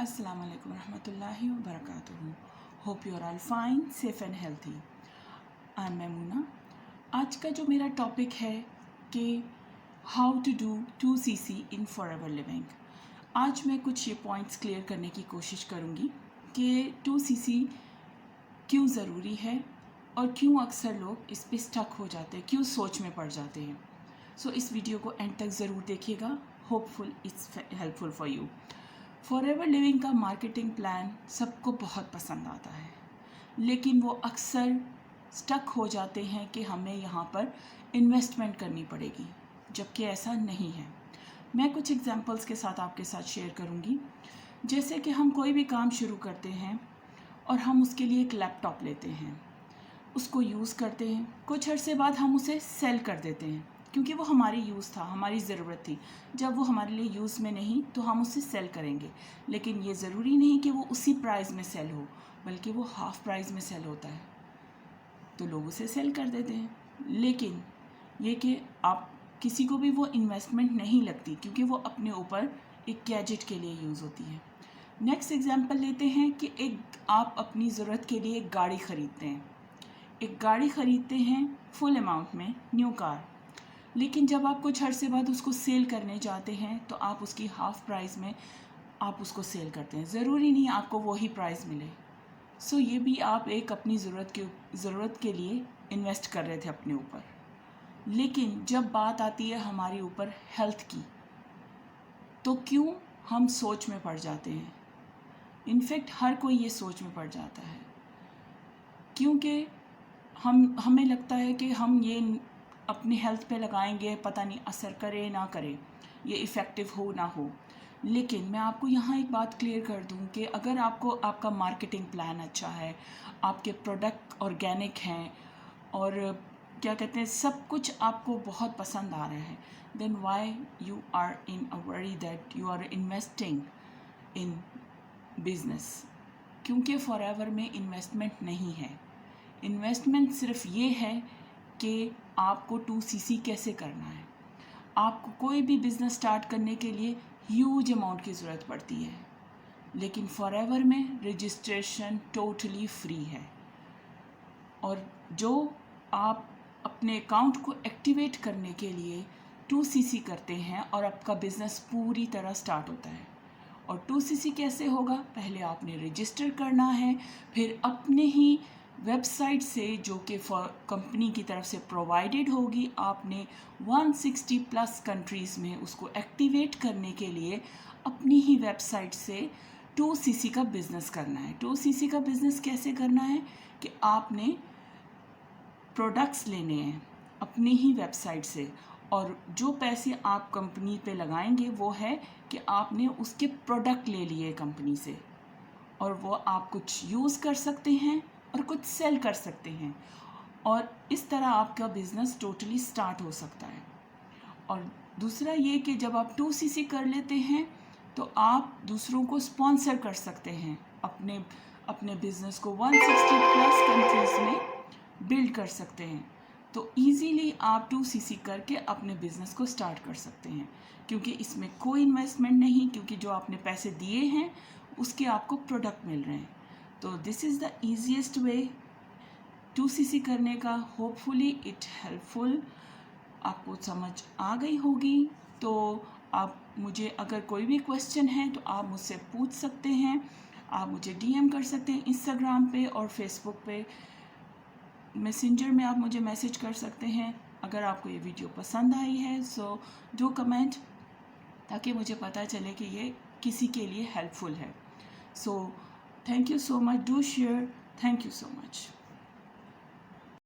Assalamu alaikum warahmatullahi wabarakatuh. Hope you are all fine, safe and healthy. I am Maimuna. आज का जो मेरा topic है कि how to do 2cc in Forever living. आज मैं कुछ ये पॉइंट्स क्लियर करने की कोशिश करूँगी कि 2cc क्यों ज़रूरी है और क्यों अक्सर लोग इस पे स्टक हो जाते हैं, क्यों सोच में पड़ जाते हैं। सो इस वीडियो को एंड तक ज़रूर देखिएगा। Hopeful it's helpful for you. Forever living का मार्केटिंग प्लान सबको बहुत पसंद आता है, लेकिन वो अक्सर स्टक हो जाते हैं कि हमें यहाँ पर इन्वेस्टमेंट करनी पड़ेगी, जबकि ऐसा नहीं है। मैं कुछ एग्जांपल्स के साथ आपके साथ शेयर करूँगी। जैसे कि हम कोई भी काम शुरू करते हैं और हम उसके लिए एक लैपटॉप लेते हैं, उसको यूज़ करते हैं, कुछ अरसे बाद हम उसे सेल कर देते हैं क्योंकि वो हमारी यूज़ था, हमारी ज़रूरत थी। जब वो हमारे लिए यूज़ में नहीं तो हम उसे सेल करेंगे, लेकिन ये ज़रूरी नहीं कि वो उसी प्राइस में सेल हो, बल्कि वो हाफ़ प्राइस में सेल होता है, तो लोग उसे सेल कर देते हैं। लेकिन ये कि आप किसी को भी वो इन्वेस्टमेंट नहीं लगती, क्योंकि वो अपने ऊपर एक गैजेट के लिए यूज़ होती है। नेक्स्ट एग्जांपल लेते हैं कि आप अपनी ज़रूरत के लिए एक गाड़ी ख़रीदते हैं। एक गाड़ी ख़रीदते हैं फुल अमाउंट में, न्यू कार, लेकिन जब आप कुछ अरसे बाद उसको सेल करने जाते हैं तो आप उसकी हाफ़ प्राइस में आप उसको सेल करते हैं। ज़रूरी नहीं आपको वही प्राइस मिले। सो ये भी आप एक अपनी ज़रूरत के लिए इन्वेस्ट कर रहे थे अपने ऊपर। लेकिन जब बात आती है हमारी ऊपर हेल्थ की, तो क्यों हम सोच में पड़ जाते हैं। इनफैक्ट हर कोई ये सोच में पड़ जाता है, क्योंकि हमें लगता है कि हम ये अपनी हेल्थ पे लगाएंगे, पता नहीं असर करे ना करे, ये इफ़ेक्टिव हो ना हो। लेकिन मैं आपको यहाँ एक बात क्लियर कर दूँ कि अगर आपका मार्केटिंग प्लान अच्छा है, आपके प्रोडक्ट ऑर्गेनिक हैं और क्या कहते हैं, सब कुछ आपको बहुत पसंद आ रहा है, then why you are in a worry that you are investing in business. क्योंकि फॉरएवर में इन्वेस्टमेंट नहीं है। इन्वेस्टमेंट सिर्फ ये है कि आपको 2cc कैसे करना है। आपको कोई भी बिज़नेस स्टार्ट करने के लिए ह्यूज अमाउंट की ज़रूरत पड़ती है, लेकिन फॉरएवर में रजिस्ट्रेशन टोटली फ्री है। और जो आप अपने अकाउंट को एक्टिवेट करने के लिए 2cc करते हैं और आपका बिज़नेस पूरी तरह स्टार्ट होता है। और 2cc कैसे होगा, पहले आपने रजिस्टर करना है, फिर अपने ही वेबसाइट से, जो कि कंपनी की तरफ से प्रोवाइडेड होगी, आपने 160+ कंट्रीज़ में उसको एक्टिवेट करने के लिए अपनी ही वेबसाइट से 2cc का बिज़नेस करना है। 2cc का बिज़नेस कैसे करना है कि आपने प्रोडक्ट्स लेने हैं अपनी ही वेबसाइट से, और जो पैसे आप कंपनी पे लगाएंगे वो है कि आपने उसके प्रोडक्ट ले लिए कंपनी से, और वो आप कुछ यूज़ कर सकते हैं और कुछ सेल कर सकते हैं, और इस तरह आपका बिज़नेस टोटली स्टार्ट हो सकता है। और दूसरा ये कि जब आप 2cc कर लेते हैं तो आप दूसरों को स्पॉन्सर कर सकते हैं, अपने बिज़नेस को 160+ कंट्रीज़ में बिल्ड कर सकते हैं। तो इजीली आप 2cc करके अपने बिज़नेस को स्टार्ट कर सकते हैं, क्योंकि इसमें कोई इन्वेस्टमेंट नहीं, क्योंकि जो आपने पैसे दिए हैं उसके आपको प्रोडक्ट मिल रहे हैं। तो this is the easiest way 2cc करने का। होपफुली इट हेल्पफुल, आपको समझ आ गई होगी। तो आप मुझे अगर कोई भी क्वेश्चन है तो आप मुझसे पूछ सकते हैं। आप मुझे DM कर सकते हैं इंस्टाग्राम पे और फेसबुक पे, मैसेंजर में आप मुझे मैसेज कर सकते हैं। अगर आपको ये वीडियो पसंद आई है सो डू कमेंट, ताकि मुझे पता चले कि ये किसी के लिए हेल्पफुल है। So thank you so much, do share, thank you so much.